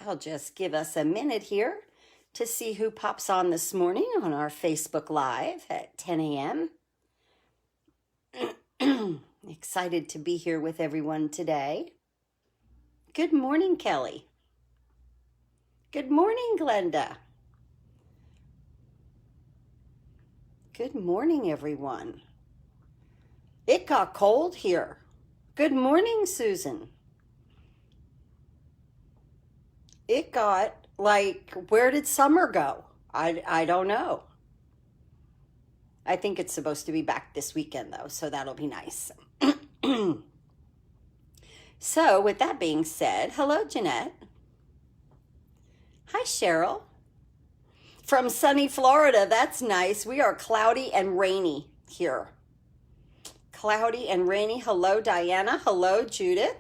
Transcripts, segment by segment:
I'll just give us a minute here to see who pops on this morning on our Facebook Live at 10 a.m. Excited to be here with everyone today. Good morning, Kelly. Good morning, Glenda. Good morning, everyone. It got cold here. Good morning, Susan. It got like, where did summer go? I don't know. I think it's supposed to be back this weekend, though, so that'll be nice. So, with that being said, hello, Jeanette. Hi, Cheryl. From sunny Florida, that's nice. We are cloudy and rainy here. Cloudy and rainy. Hello, Diana. Hello, Judith.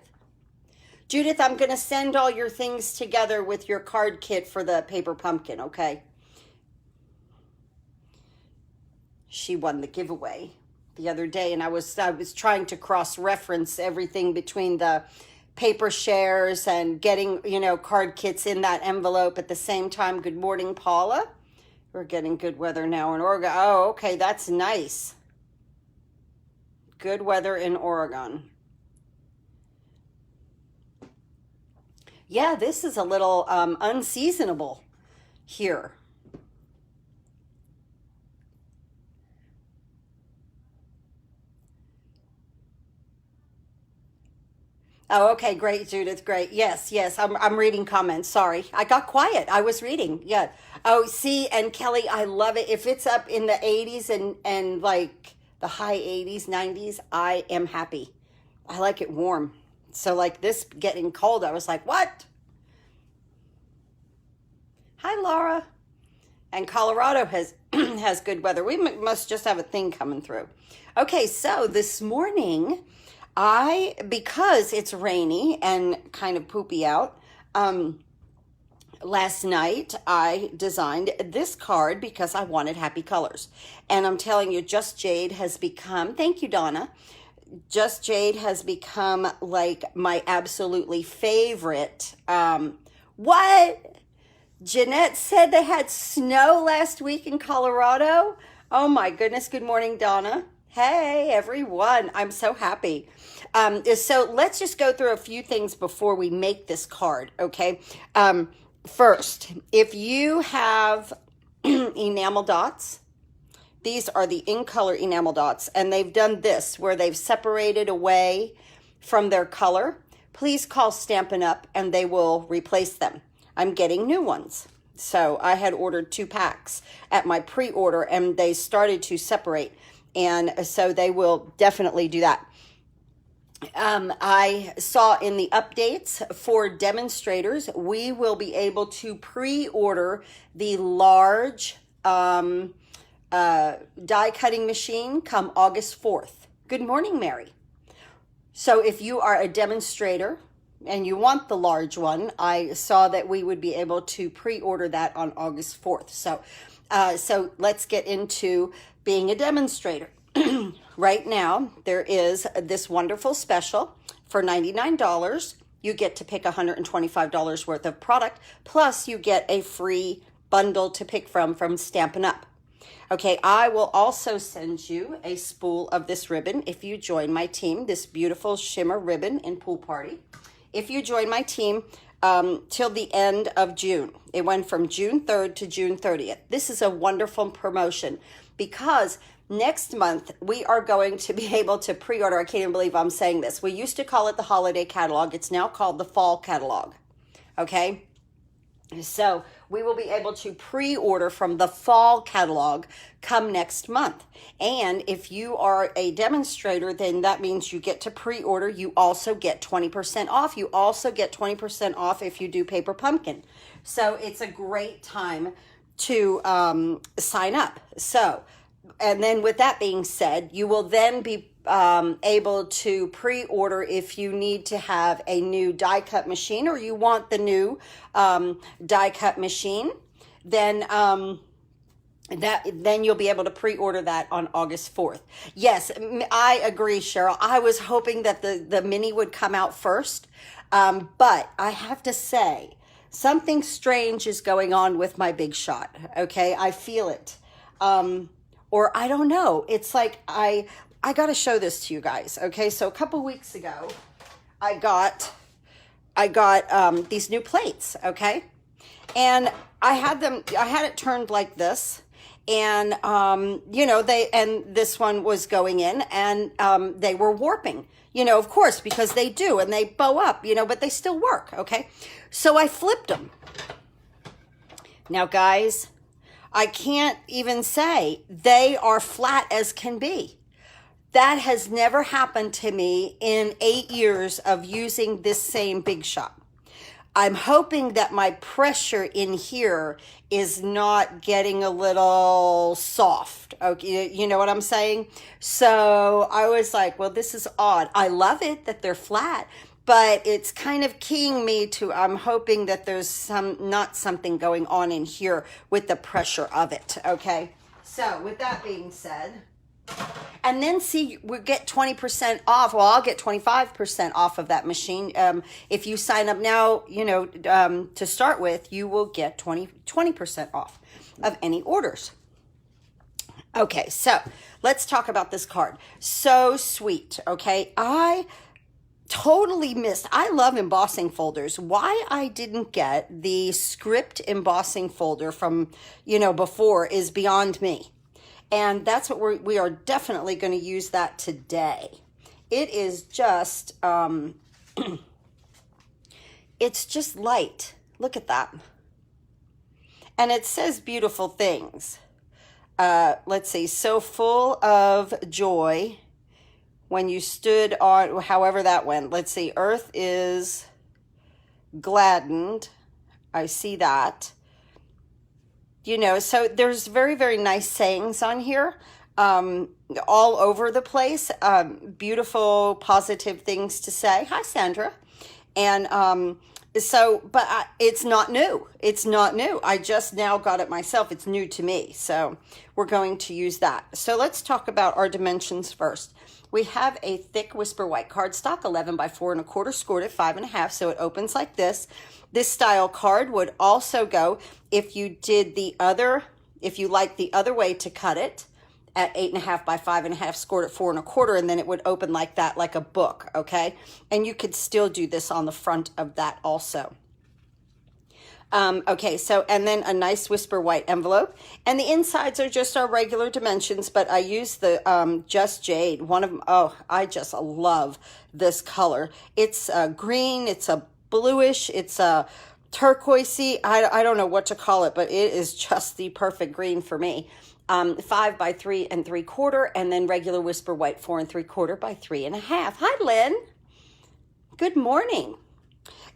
Judith, I'm going to send all your things together with your card kit for the paper pumpkin, okay? She won the giveaway the other day, and I was trying to cross-reference everything between the paper shares and getting, card kits in that envelope at the same time. Good morning, Paula. We're getting good weather now in Oregon. Oh, okay, that's nice. Good weather in Oregon. Yeah, this is a little unseasonable here. Oh, okay, great, Judith, great. Yes, I'm reading comments. Sorry, I got quiet. I was reading. Yeah. Oh, see, and Kelly, I love it. If it's up in the 80s and like the high 80s, 90s, I am happy. I like it warm. So like this getting cold, I was like, what? Hi, Laura. And Colorado has has good weather. We must just have a thing coming through. Okay, so this morning, because it's rainy and kind of poopy out, last night I designed this card because I wanted happy colors. And I'm telling you, Just Jade has become, thank you, Donna. Just Jade has become like my absolutely favorite. What? Jeanette said they had snow last week in Colorado. Oh my goodness. Good morning, Donna. Hey, everyone. I'm so happy. So let's just go through a few things before we make this card, okay? First, if you have enamel dots, these are the in color enamel dots, and they've done this where they've separated away from their color. Please call Stampin' Up and they will replace them. I'm getting new ones. So I had ordered 2 packs at my pre-order and they started to separate. And so they will definitely do that. I saw in the updates for demonstrators, we will be able to pre-order the large die cutting machine come August 4th. Good morning, Mary. So if you are a demonstrator and you want the large one, I saw that we would be able to pre-order that on August 4th. So let's get into being a demonstrator. Right now, there is this wonderful special for $99. You get to pick $125 worth of product, plus you get a free bundle to pick from Stampin' Up. Okay, I will also send you a spool of this ribbon if you join my team, this beautiful shimmer ribbon in Pool Party. If you join my team till the end of June, it went from June 3rd to June 30th. This is a wonderful promotion because next month we are going to be able to pre-order. I can't even believe I'm saying this. We used to call it the holiday catalog. It's now called the fall catalog. Okay. So we will be able to pre-order from the fall catalog come next month. And if you are a demonstrator, then that means you get to pre-order. You also get 20% off. You also get 20% off if you do paper pumpkin. So it's a great time to sign up. So, and then with that being said, you will then be able to pre-order if you need to have a new die cut machine or you want the new die cut machine. Then then you'll be able to pre-order that on August 4th. Yes, I agree, Cheryl. I was hoping that the mini would come out first, but I have to say, something strange is going on with my Big Shot, okay? I feel it. Or I don't know. It's like I got to show this to you guys, okay? So a couple weeks ago, I got these new plates, okay? And I had it turned like this. And, you know, this one was going in, and they were warping, you know, of course, because they do, and they bow up, you know, but they still work, okay? So I flipped them. Now, guys, I can't even say they are flat as can be. That has never happened to me in 8 years of using this same Big Shot. I'm hoping that my pressure in here is not getting a little soft. Okay, you know what I'm saying? So I was like, well, this is odd. I love it that they're flat, but it's kind of keying me to, I'm hoping that there's not something going on in here with the pressure of it. Okay. So with that being said, and then see, we get 20% off. Well, I'll get 25% off of that machine. If you sign up now, you know, to start with, you will get 20% off of any orders. Okay, so let's talk about this card. So sweet, okay? I totally missed. I love embossing folders. Why I didn't get the script embossing folder from, you know, before is beyond me. And that's what we are definitely going to use that today. It is just, it's just light. Look at that. And it says beautiful things. Let's see, so full of joy when you stood on, however that went. Let's see, earth is gladdened. I see that. You know, so there's very, very nice sayings on here, all over the place. Beautiful, positive things to say. Hi, Sandra. And but it's not new. It's not new. I just now got it myself. It's new to me. So we're going to use that. So let's talk about our dimensions first. We have a thick Whisper White cardstock, 11 by 4 1/4, scored at 5 1/2, so it opens like this. This style card would also go if you did if you like the other way to cut it, at 8 1/2 by 5 1/2, scored at 4 1/4, and then it would open like that, like a book, okay? And you could still do this on the front of that also. Okay, so, and then a nice Whisper White envelope, and the insides are just our regular dimensions, but I use the Just Jade, one of them. Oh, I just love this color. It's green, it's a bluish, it's a turquoisey, I don't know what to call it, but it is just the perfect green for me. 5 by 3 3/4, and then regular Whisper White 4 3/4 by 3 1/2. Hi, Lynn. Good morning.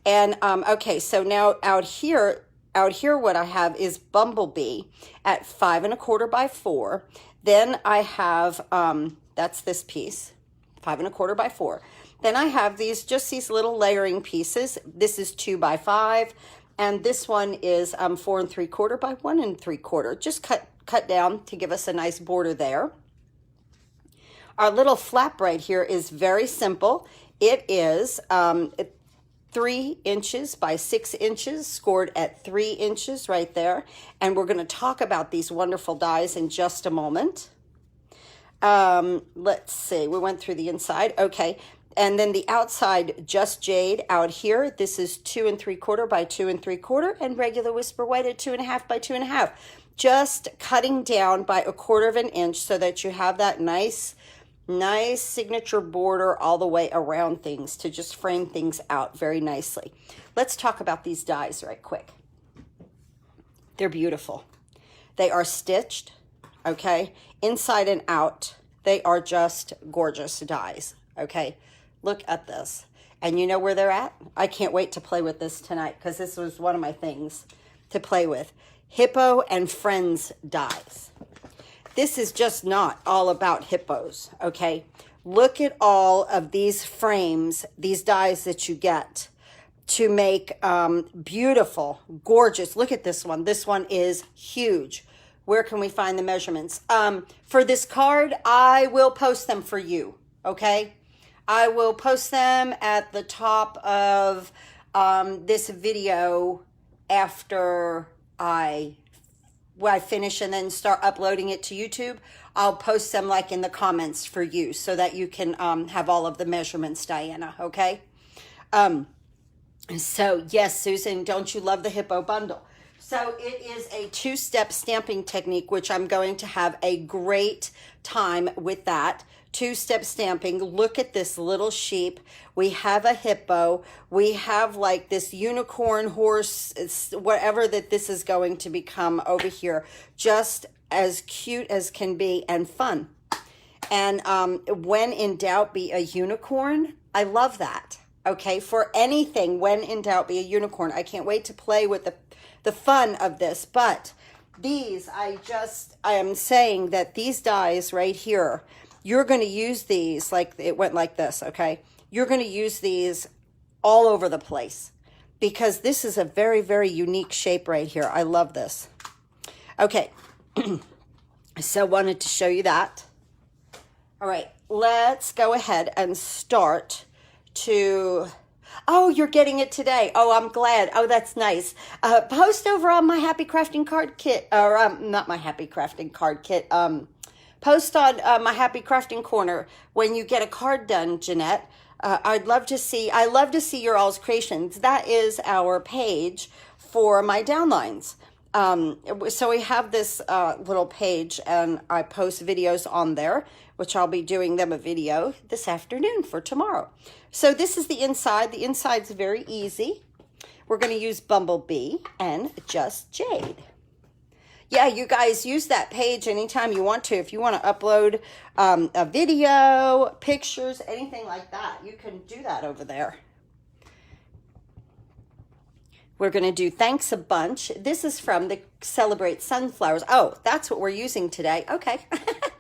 And okay, so now out here what I have is Bumblebee at 5 1/4 by 4. Then I have that's this piece, 5 1/4 by 4. Then I have these little layering pieces. This is 2 by 5, and this one is 4 3/4 by 1 3/4. Just cut down to give us a nice border there. Our little flap right here is very simple. It is 3 inches by 6 inches, scored at 3 inches right there. And we're going to talk about these wonderful dies in just a moment. Let's see, we went through the inside. Okay, and then the outside, Just Jade out here. This is 2 3/4 by 2 3/4, and regular Whisper White at 2 1/2 by 2 1/2. Just cutting down by 1/4 of an inch so that you have that nice signature border all the way around things to just frame things out very nicely. Let's talk about these dies right quick. They're beautiful. They are stitched, okay, inside and out. They are just gorgeous dies, okay? Look at this. And you know where they're at? I can't wait to play with this tonight because this was one of my things to play with. Hippo and Friends dies. This is just not all about hippos, okay? Look at all of these frames, these dies that you get to make beautiful, gorgeous. Look at this one. This one is huge. Where can we find the measurements? For this card, I will post them for you, okay? I will post them at the top of this video after I finish and then start uploading it to YouTube. I'll post them like in the comments for you so that you can have all of the measurements, Diana, okay? So yes, Susan, don't you love the hippo bundle? So it is a two-step stamping technique, which I'm going to have a great time with that. Two-step stamping. Look at this little sheep. We have a hippo. We have like this unicorn horse, whatever that this is going to become over here. Just as cute as can be and fun. And when in doubt, be a unicorn. I love that. Okay, for anything, when in doubt, be a unicorn. I can't wait to play with the fun of this. But these, I am saying that these dies right here, you're going to use these like it went like this, okay? You're going to use these all over the place because this is a very, very unique shape right here. I love this. Okay, so wanted to show you that. All right, let's go ahead and start to... Oh, you're getting it today. Oh, I'm glad. Oh, that's nice. Post over on my Happy Crafting Card Kit, or not my Happy Crafting Card Kit. Post on my Happy Crafting Corner when you get a card done, Jeanette. I love to see your all's creations. That is our page for my downlines. So we have this little page, and I post videos on there, which I'll be doing them a video this afternoon for tomorrow. So this is the inside. The inside's very easy. We're going to use Bumblebee and just Jade. Yeah, you guys use that page anytime you want to. If you want to upload a video, pictures, anything like that, you can do that over there. We're going to do Thanks a Bunch. This is from the Celebrate Sunflowers. Oh, that's what we're using today. Okay.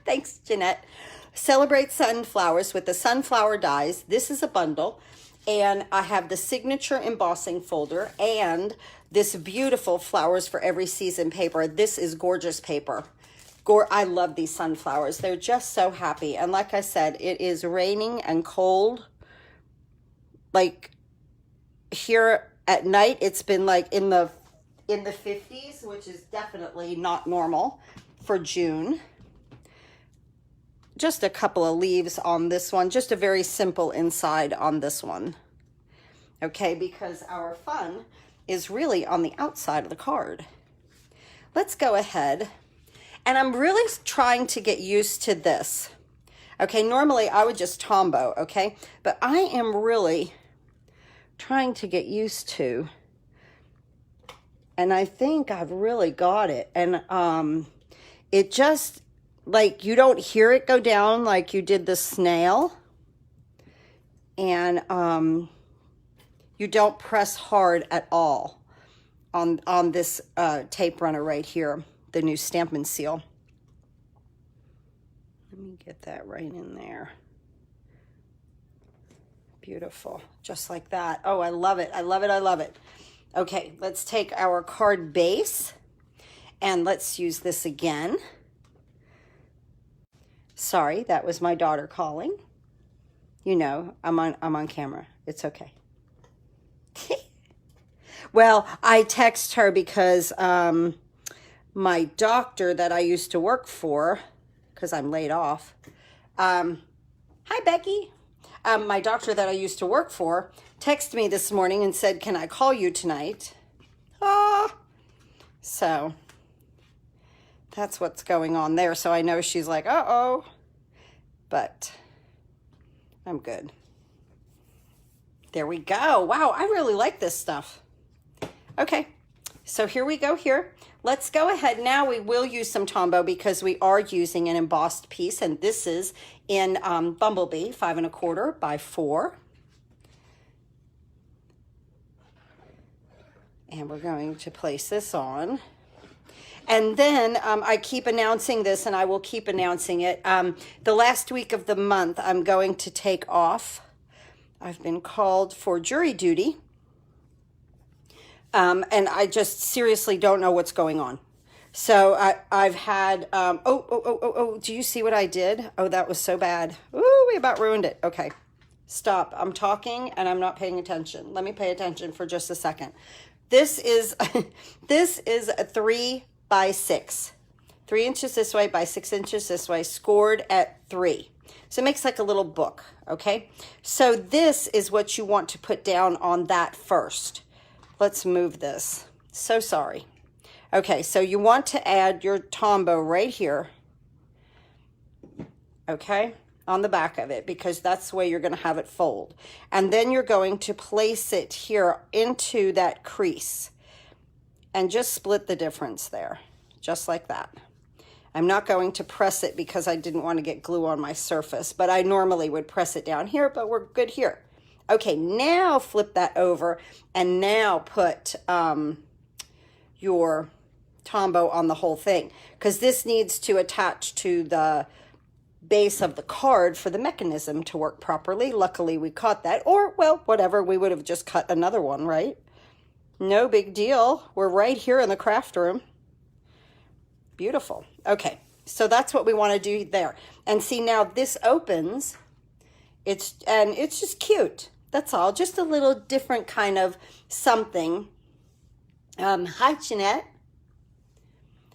Thanks, Jeanette. Celebrate Sunflowers with the sunflower dies. This is a bundle. And I have the signature embossing folder and this beautiful Flowers for Every Season paper. This is gorgeous paper. I love these sunflowers. They're just so happy. And like I said, it is raining and cold. Like here at night, it's been like in the 50s, which is definitely not normal for June. Just a couple of leaves on this one. Just a very simple inside on this one. Okay, because our fun is really on the outside of the card. Let's go ahead. And I'm really trying to get used to this. Okay, normally I would just tombow, okay? But I am really trying to get used to, and I think I've really got it. And it just, like, you don't hear it go down like you did the snail. And you don't press hard at all on this tape runner right here, the new Stampin' Seal. Let me get that right in there. Beautiful, just like that. Oh, I love it, I love it, I love it. Okay, let's take our card base and let's use this again. Sorry, that was my daughter calling. You know, I'm on camera. It's okay. Well, I text her because my doctor that I used to work for, because I'm laid off. Hi, Becky. My doctor that I used to work for texted me this morning and said, can I call you tonight? So that's what's going on there. So I know she's like, uh-oh, but I'm good. There we go. Wow, I really like this stuff. Okay, so here we go here. Let's go ahead. Now we will use some Tombow because we are using an embossed piece, and this is in Bumblebee, 5 1/4 by 4. And we're going to place this on. And then I keep announcing this, and I will keep announcing it. The last week of the month, I'm going to take off. I've been called for jury duty. And I just seriously don't know what's going on. So I've had, do you see what I did? Oh, that was so bad. Ooh, we about ruined it. Okay, stop. I'm talking and I'm not paying attention. Let me pay attention for just a second. This is, this is a 3 by 6. 3 inches this way by 6 inches this way, scored at 3. So it makes like a little book, okay? So this is what you want to put down on that first. Let's move this. So sorry. Okay, so you want to add your Tombow right here, okay, on the back of it, because that's the way you're going to have it fold. And then you're going to place it here into that crease and just split the difference there, just like that. I'm not going to press it because I didn't want to get glue on my surface, but I normally would press it down here, but we're good here. Okay, now flip that over and now put your Tombow on the whole thing, because this needs to attach to the base of the card for the mechanism to work properly. Luckily we caught that, or well, whatever, we would have just cut another one, right? No big deal. We're right here in the craft room. Beautiful. Okay, so that's what we want to do there. And see, now this opens, it's just cute. That's all, just a little different kind of something. Hi Jeanette.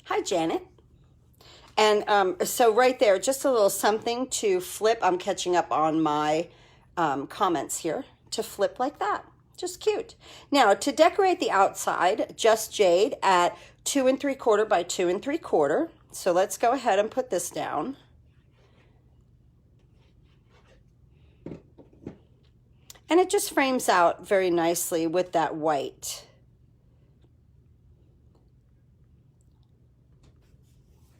Hi, Janet. And so right there, just a little something to flip. I'm catching up on my comments here. To flip like that. Just cute. Now, to decorate the outside, just Jade at 2 3/4 by 2 3/4. So let's go ahead and put this down. And it just frames out very nicely with that white.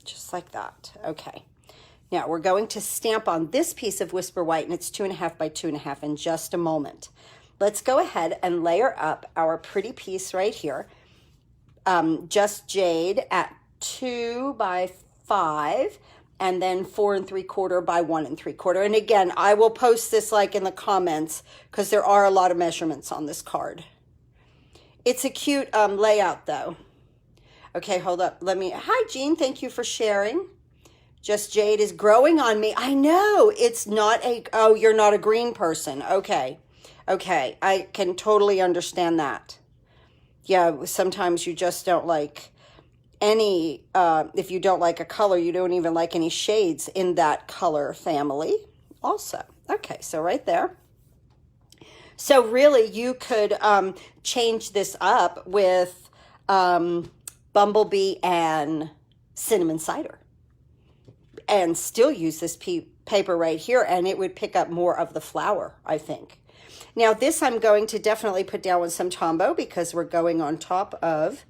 Just like that. Okay. Now we're going to stamp on this piece of Whisper White, and it's 2.5 by 2.5 in just a moment. Let's go ahead and layer up our pretty piece right here. Just Jade at 2 by 5, and then 4 3/4 by 1 3/4. And again, I will post this like in the comments because there are a lot of measurements on this card. It's a cute layout though. Okay, hold up. Hi, Jean. Thank you for sharing. Just Jade is growing on me. I know. It's not oh, you're not a green person. Okay. Okay. I can totally understand that. Yeah, sometimes you just don't like any, if you don't like a color, you don't even like any shades in that color family also. Okay, so right there. So really you could change this up with Bumblebee and Cinnamon Cider and still use this paper right here, and it would pick up more of the flower, I think. Now this I'm going to definitely put down with some Tombow because we're going on top of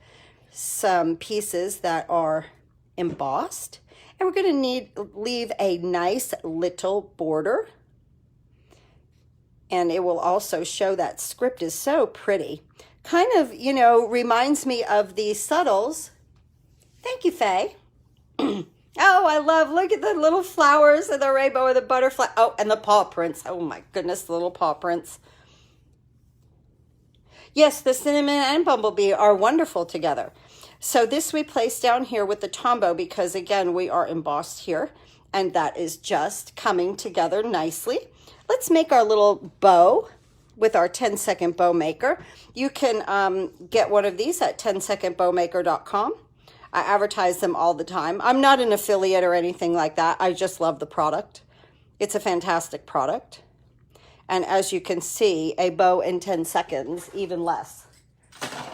some pieces that are embossed, and we're going to leave a nice little border, and it will also show that script is so pretty. Kind of, you know, reminds me of the Subtles. Thank you, Faye. Oh, I love, look at the little flowers and the rainbow and the butterfly. Oh, and the paw prints. Oh my goodness, the little paw prints. Yes, the Cinnamon and Bumblebee are wonderful together. So this we place down here with the Tombow because again, we are embossed here, and that is just coming together nicely. Let's make our little bow with our 10-second bow maker. You can get one of these at 10secondbowmaker.com. I advertise them all the time. I'm not an affiliate or anything like that. I just love the product. It's a fantastic product. And as you can see, a bow in 10 seconds, even less.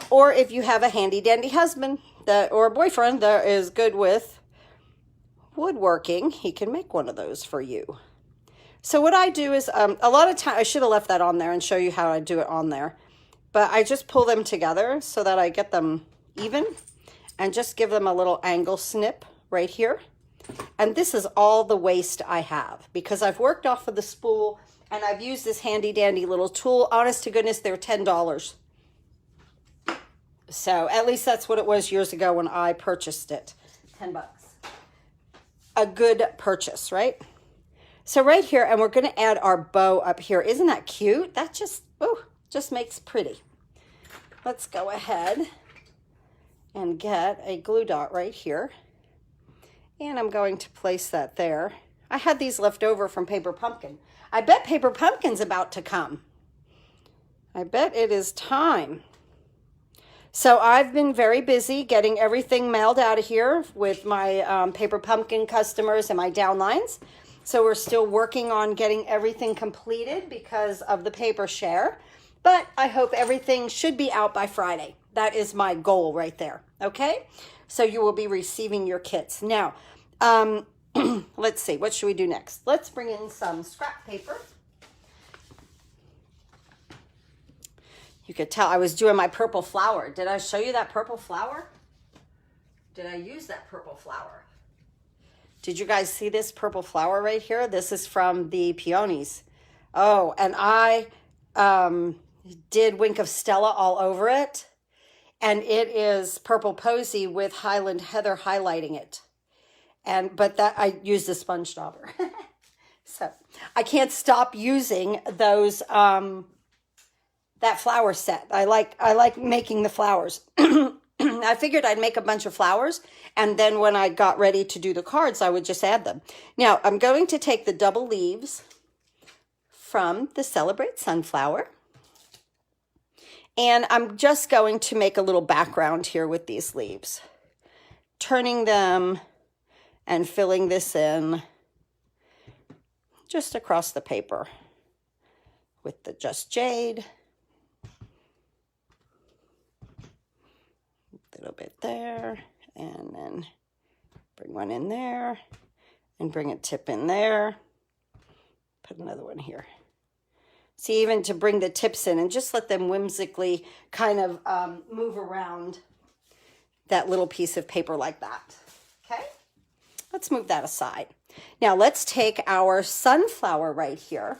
Or if you have a handy dandy husband or a boyfriend that is good with woodworking, he can make one of those for you. So what I do is a lot of time, I should have left that on there and show you how I do it on there. But I just pull them together so that I get them even and just give them a little angle snip right here. And this is all the waste I have because I've worked off of the spool and I've used this handy dandy little tool. Honest to goodness, they're $10. So at least that's what it was years ago when I purchased it. 10 bucks. A good purchase, right? So right here, and we're going to add our bow up here. Isn't that cute? That just makes pretty. Let's go ahead and get a glue dot right here. And I'm going to place that there. I had these left over from Paper Pumpkin. I bet Paper Pumpkin's about to come. I bet it is time. So I've been very busy getting everything mailed out of here with my Paper Pumpkin customers and my downlines. So we're still working on getting everything completed because of the paper share. But I hope everything should be out by Friday. That is my goal right there. Okay? So you will be receiving your kits. Now, let's see. What should we do next? Let's bring in some scrap paper. You could tell I was doing my purple flower. Did I show you that purple flower? Did I use that purple flower? Did you guys see this purple flower right here? This is from the peonies. Oh, and I did Wink of Stella all over it. And it is Purple Posy with Highland Heather highlighting it. But that I used a sponge dauber. So I can't stop using those that flower set. I like making the flowers. I figured I'd make a bunch of flowers, and then when I got ready to do the cards, I would just add them. Now, I'm going to take the double leaves from the Celebrate Sunflower, and I'm just going to make a little background here with these leaves, turning them and filling this in just across the paper with the Just Jade. A little bit there, and then bring one in there, and bring a tip in there. Put another one here. See, even to bring the tips in and just let them whimsically kind of move around that little piece of paper like that. Okay, let's move that aside. Now let's take our sunflower right here.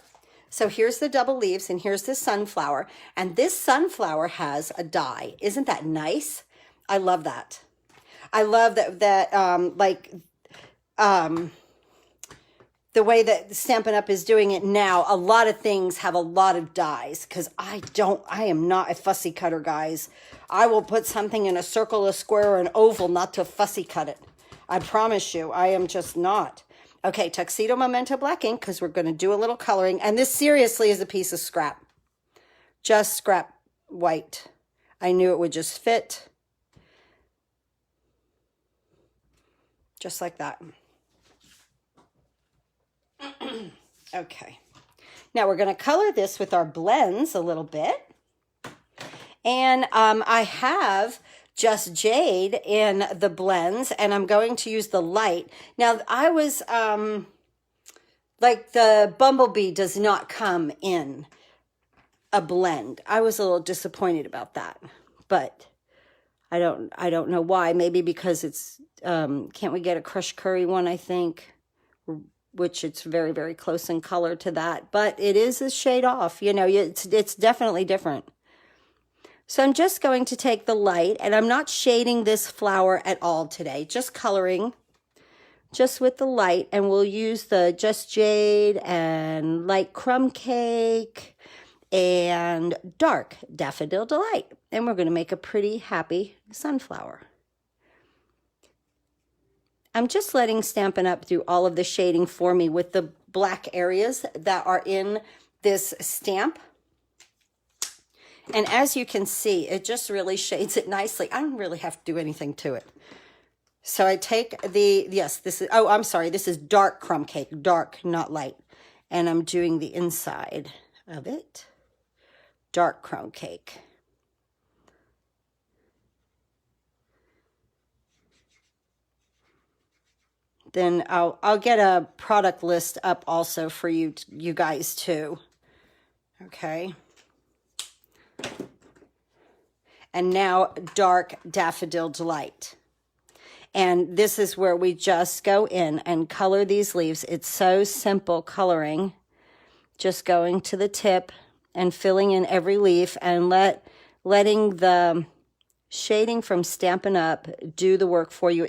So here's the double leaves, and here's the sunflower, and this sunflower has a die. Isn't that nice? I love that. I love that the way that Stampin' Up is doing it now. A lot of things have a lot of dies because I am not a fussy cutter, guys. I will put something in a circle, a square, or an oval, not to fussy cut it. I promise you, I am just not. Okay, Tuxedo Memento Black ink, because we're going to do a little coloring. And this seriously is a piece of scrap. Just scrap white. I knew it would just fit. Just like that. Okay. Now we're going to color this with our blends a little bit. And I have Just Jade in the blends, and I'm going to use the light. Now I was, like the Bumblebee does not come in a blend. I was a little disappointed about that, but I don't know why. Maybe because it's, can't we get a Crushed Curry one, I think, which it's very, very close in color to that, but it is a shade off, you know, it's definitely different. So I'm just going to take the light, and I'm not shading this flower at all today, just coloring just with the light, and we'll use the Just Jade and light Crumb Cake and dark Daffodil Delight. And we're going to make a pretty happy sunflower. I'm just letting Stampin' Up do all of the shading for me with the black areas that are in this stamp. And as you can see, it just really shades it nicely. I don't really have to do anything to it. So I take the, yes, this is, oh, I'm sorry, this is dark Crumb Cake, dark, not light. And I'm doing the inside of it. Dark Crumb Cake. Then I'll get a product list up also for you guys too. Okay. And now dark Daffodil Delight. And this is where we just go in and color these leaves. It's so simple coloring. Just going to the tip and filling in every leaf and letting the shading from Stampin' Up do the work for you.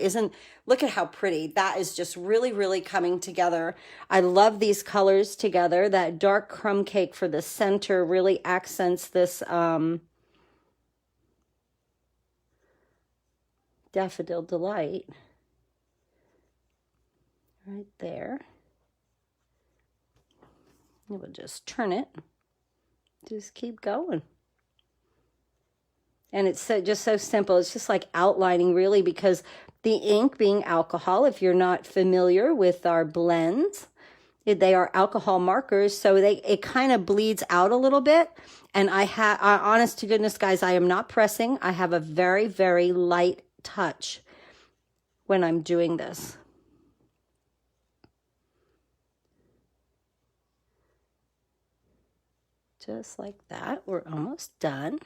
Look at how pretty. That is just really, really coming together. I love these colors together. That dark Crumb Cake for the center really accents this Daffodil Delight right there. And we'll just turn it. Just keep going. And it's just so simple. It's just like outlining really, because the ink being alcohol, if you're not familiar with our blends, they are alcohol markers, so it kind of bleeds out a little bit. And honest to goodness, guys, I am not pressing. I have a very, very light touch when I'm doing this. Just like that. We're almost done.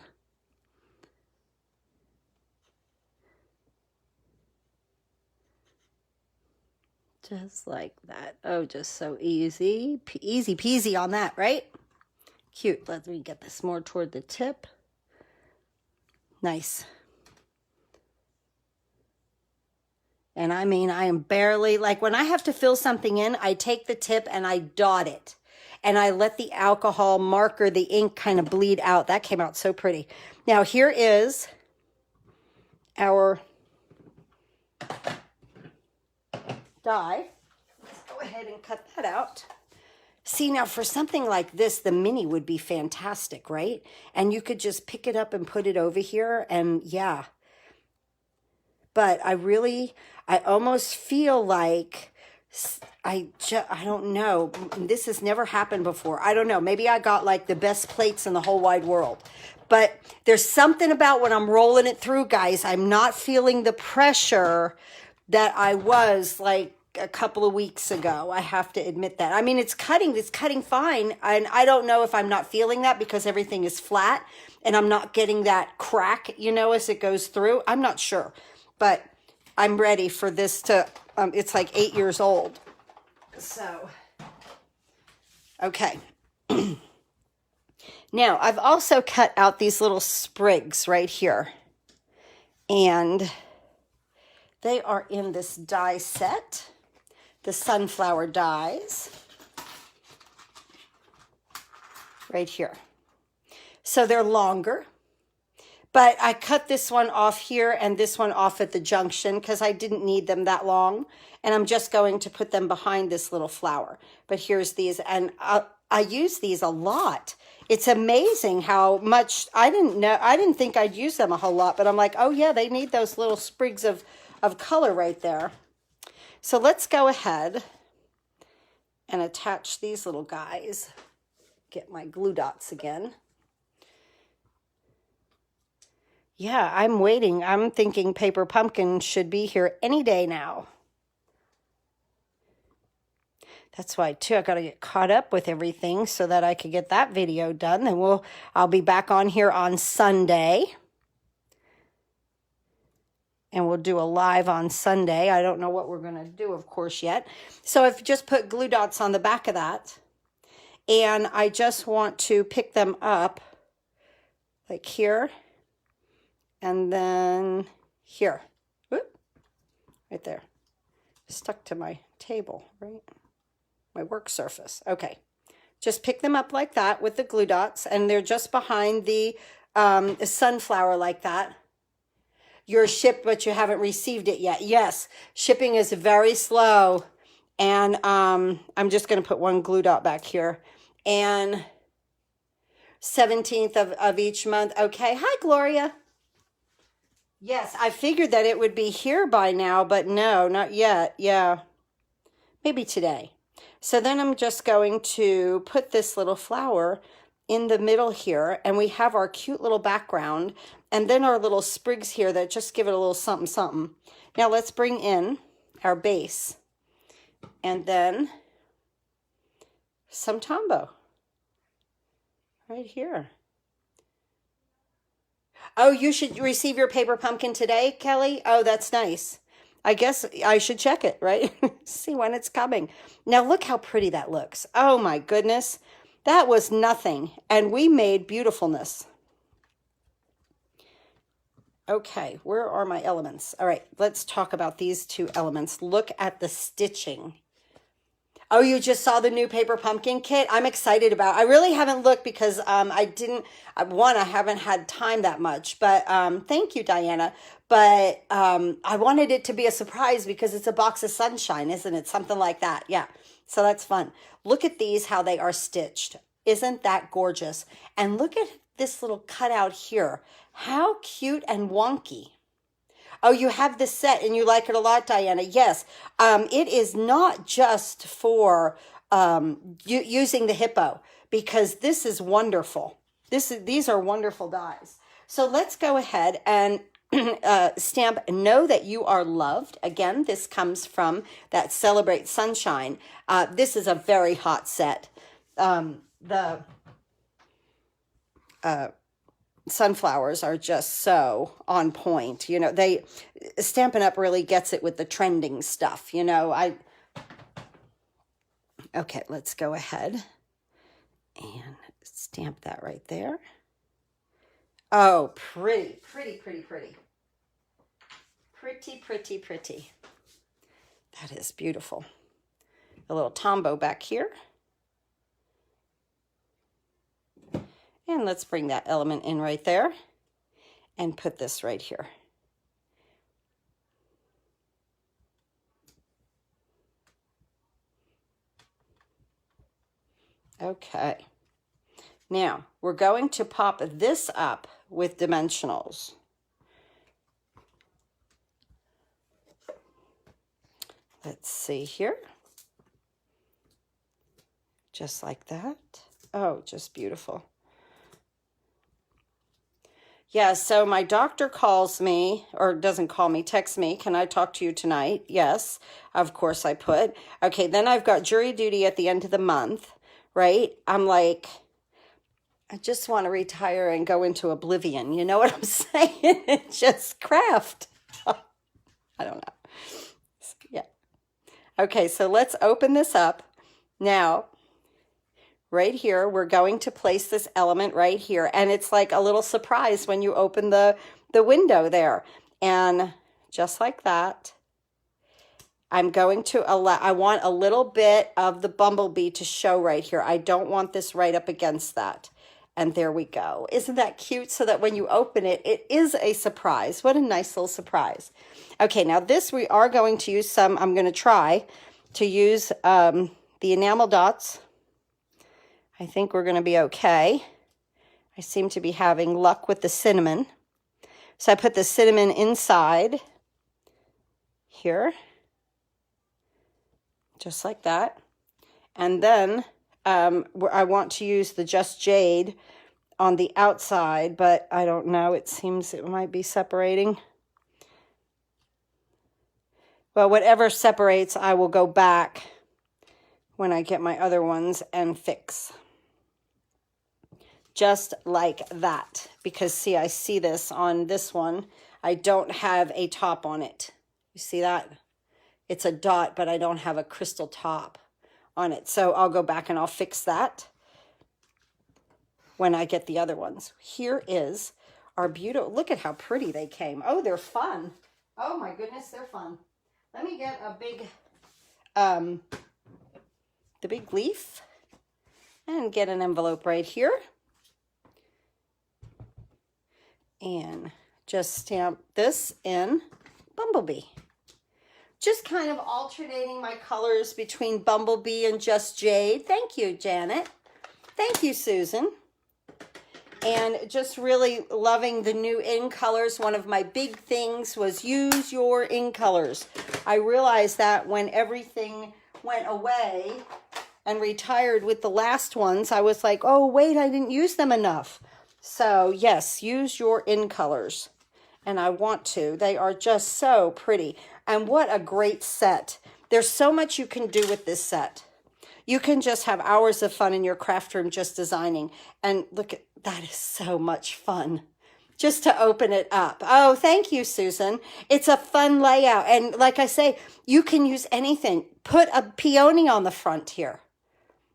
Just like that. Oh, just so easy. Easy peasy on that, right? Cute. Let me get this more toward the tip. Nice. And I mean, I am barely, like when I have to fill something in, I take the tip and I dot it. And I let the alcohol marker, the ink kind of bleed out. That came out so pretty. Now here is our die. Let's go ahead and cut that out. See, now for something like this, the mini would be fantastic, right? And you could just pick it up and put it over here, and yeah. But I almost feel like, I don't know. This has never happened before. I don't know. Maybe I got like the best plates in the whole wide world. But there's something about when I'm rolling it through, guys, I'm not feeling the pressure that I was like a couple of weeks ago. I have to admit that. I mean, it's cutting fine. And I don't know if I'm not feeling that because everything is flat and I'm not getting that crack, you know, as it goes through. I'm not sure, but I'm ready for this to, it's like 8 years old. So, okay. Now, I've also cut out these little sprigs right here. And they are in this die set, the sunflower dies, right here. So they're longer, but I cut this one off here and this one off at the junction because I didn't need them that long. And I'm just going to put them behind this little flower. But here's these, and I use these a lot. It's amazing how much, I didn't think I'd use them a whole lot, but I'm like, oh yeah, they need those little sprigs of color right there. So let's go ahead and attach these little guys. Get my glue dots again. Yeah, I'm waiting. I'm thinking Paper Pumpkin should be here any day now. That's why, too, I got to get caught up with everything so that I could get that video done. Then I'll be back on here on Sunday. And we'll do a live on Sunday. I don't know what we're going to do, of course, yet. So I've just put glue dots on the back of that. And I just want to pick them up like here. And then here. Whoop, right there. Stuck to my table, right? My work surface. Okay. Just pick them up like that with the glue dots. And they're just behind the sunflower like that. You're shipped, but you haven't received it yet. Yes, shipping is very slow. And I'm just going to put one glue dot back here. And 17th of each month. Okay. Hi, Gloria. Yes, I figured that it would be here by now, but no, not yet. Yeah, maybe today. So then I'm just going to put this little flower in the middle here, and we have our cute little background, and then our little sprigs here that just give it a little something, something. Now let's bring in our base, and then some Tombow right here. Oh, you should receive your Paper Pumpkin today, Kelly? Oh, that's nice. I guess I should check it, right? See when it's coming. Now look how pretty that looks. Oh my goodness. That was nothing. And we made beautifulness. Okay, where are my elements? All right, let's talk about these two elements. Look at the stitching. Oh, you just saw the new paper pumpkin kit? I'm excited about. I really haven't looked because I didn't. I haven't had time that much. But thank you, Diana. But I wanted it to be a surprise because it's a box of sunshine, isn't it? Something like that. Yeah. So that's fun. Look at these, how they are stitched. Isn't that gorgeous? And look at this little cutout here. How cute and wonky. Oh, you have this set and you like it a lot, Diana. Yes, it is not just for using the hippo, because this is wonderful. These are wonderful dies. So let's go ahead and stamp Know That You Are Loved. Again, this comes from that Celebrate Sunshine. This is a very hot set. The sunflowers are just so on point. You know, Stampin' Up really gets it with the trending stuff. You know, okay, let's go ahead and stamp that right there. Oh, pretty, pretty, pretty, pretty. Pretty, pretty, pretty. That is beautiful. A little tombow back here. And let's bring that element in right there and put this right here. Okay. Now, we're going to pop this up with dimensionals. Let's see here. Just like that. Oh, just beautiful. Yeah, so my doctor calls me, or doesn't call me, texts me, can I talk to you tonight? Yes, of course I put. Okay, then I've got jury duty at the end of the month, right? I'm like, I just want to retire and go into oblivion. You know what I'm saying? Just craft. I don't know. Yeah. Okay, so let's open this up. Now, right here, we're going to place this element right here. And it's like a little surprise when you open the window there. And just like that, I'm going to I want a little bit of the bumblebee to show right here. I don't want this right up against that. And there we go. Isn't that cute? So that when you open it, it is a surprise. What a nice little surprise. Okay, now this we are going to use some, I'm going to try to use the enamel dots. I think we're going to be okay. I seem to be having luck with the cinnamon. So I put the cinnamon inside here, just like that. And then I want to use the Just Jade on the outside, but I don't know. It seems it might be separating. Well, whatever separates, I will go back when I get my other ones and fix. Just like that. Because, see, I see this on this one. I don't have a top on it. You see that? It's a dot, but I don't have a crystal top on it. So I'll go back and I'll fix that when I get the other ones. Here is our beautiful, look at how pretty they came. Oh, they're fun. Oh my goodness, they're fun. Let me get a big, the big leaf and get an envelope right here. And just stamp this in Bumblebee. Just kind of alternating my colors between Bumblebee and Just Jade. Thank you, Janet. Thank you, Susan. And just really loving the new in colors. One of my big things was use your in colors. I realized that when everything went away and retired with the last ones, I was like, oh, wait, I didn't use them enough. So, yes, use your in colors. And I want to. They are just so pretty. And what a great set. There's so much you can do with this set. You can just have hours of fun in your craft room just designing. And look, at that is so much fun. Just to open it up. Oh, thank you, Susan. It's a fun layout. And like I say, you can use anything. Put a peony on the front here.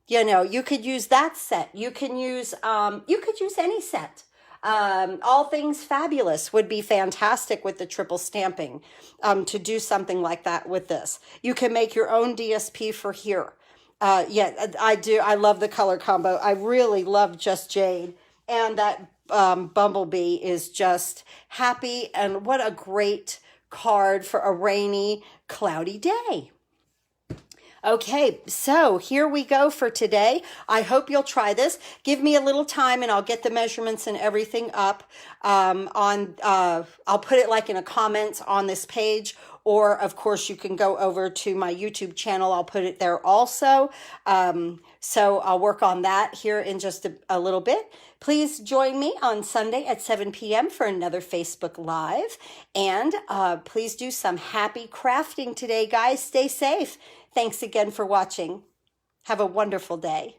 You know, you could use that set. You can use any set. All Things Fabulous would be fantastic with the triple stamping to do something like that with this. You can make your own DSP for here. Yeah, I do. I love the color combo. I really love Just Jade. And that Bumblebee is just happy. And what a great card for a rainy, cloudy day. Okay, so here we go for today. I hope you'll try this. Give me a little time and I'll get the measurements and everything up I'll put it like in a comments on this page, or of course you can go over to my YouTube channel. I'll put it there also. So I'll work on that here in just a little bit. Please join me on Sunday at 7 p.m. for another Facebook Live. And please do some happy crafting today, guys. Stay safe. Thanks again for watching. Have a wonderful day.